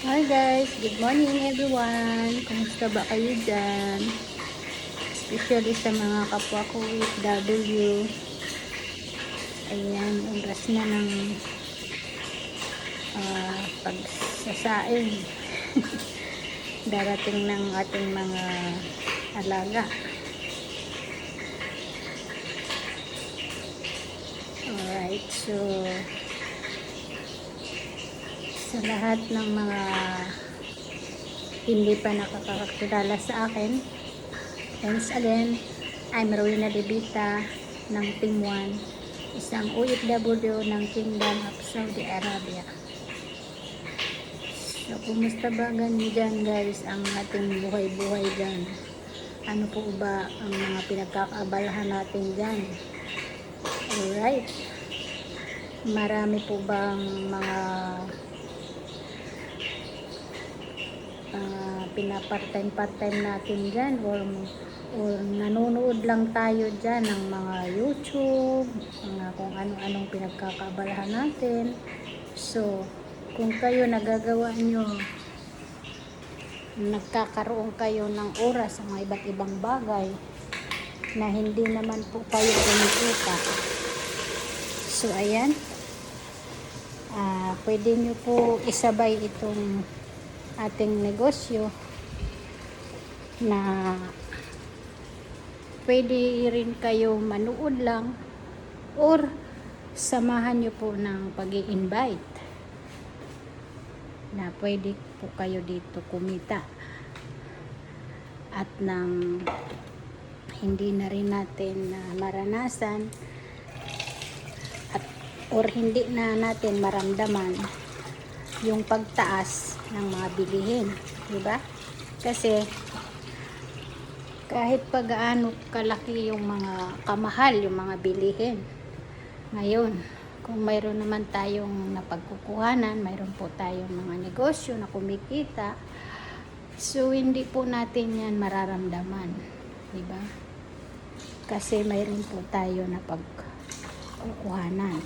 Hi guys, good morning everyone. Kumusta ba kayo dyan? Especially sa mga kapwa ko OFW. Ayan, oras na ng pagsasaing. Darating ng ating mga alaga. Alright, so sa lahat ng mga hindi pa nakakakilala sa akin, once again, I'm Rowena Debita ng Team 1, isang OFW ng Kingdom of Saudi Arabia. So, kumusta ba dyan guys ang ating buhay-buhay dyan? Ano po ba ang mga pinagkakaabalahan natin dyan? Alright. Marami po bang mga pinapart-time natin dyan or nanonood lang tayo dyan ng mga YouTube, mga kung ano-anong pinagkakaabalahan natin. So, kung kayo nagagawa nyo, nagkakaroon kayo ng oras sa mga iba't ibang bagay na hindi naman po kayo kumikita. So, ayan. Pwede nyo po isabay itong ating negosyo na pwede rin kayo manood lang or samahan nyo po ng pag-i-invite na pwede po kayo dito kumita at nang hindi na rin natin maranasan at or hindi na natin maramdaman yung pagtaas ng mga bilihin, di ba? Kasi kahit pagaano kalaki yung mga kamahal yung mga bilihin ngayon, kung mayroon naman tayong napagkukuhanan, mayroon po tayong mga negosyo na kumikita, so hindi po natin yan mararamdaman, di ba? Kasi mayroon po tayo na pagkukuhanan.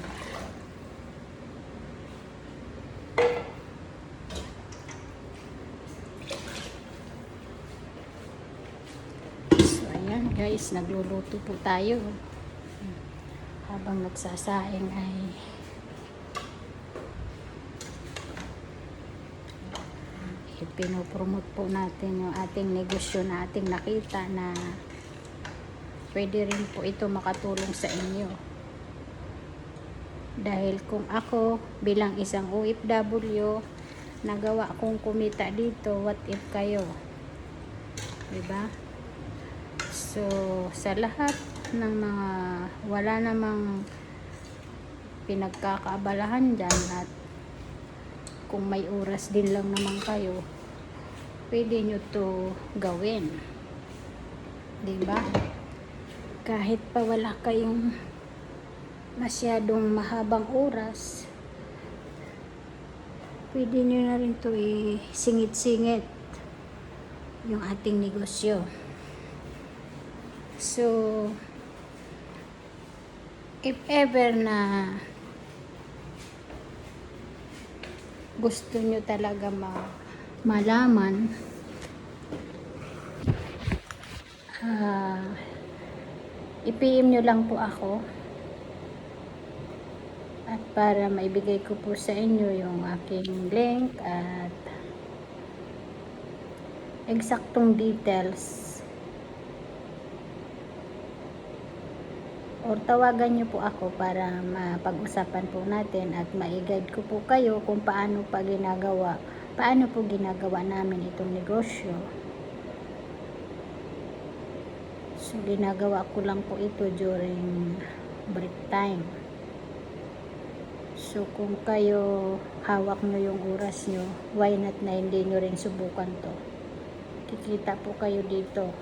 Guys, nagluluto po tayo habang nagsasaing ay pinopromote po natin yung ating negosyo na ating nakita na pwede rin po ito makatulong sa inyo. Dahil kung ako bilang isang OFW nagawa kong kumita dito, what if kayo, diba? So, sa lahat ng mga wala namang pinagkakaabalahan dyan at kung may oras din lang naman kayo, pwede nyo to gawin. Diba? Kahit pa wala kayong masyadong mahabang oras, pwede nyo na rin to isingit-singit yung ating negosyo. So, if ever na gusto nyo talaga malaman i-PM nyo lang po ako at para maibigay ko po sa inyo yung aking link at eksaktong details. Or tawagan nyo po ako para mapag-usapan po natin at ma-guide ko po kayo kung paano po ginagawa namin itong negosyo. So, ginagawa ko lang po ito during break time. So, kung kayo hawak nyo yung oras nyo, why not na hindi nyo rin subukan to? Kikita po kayo dito.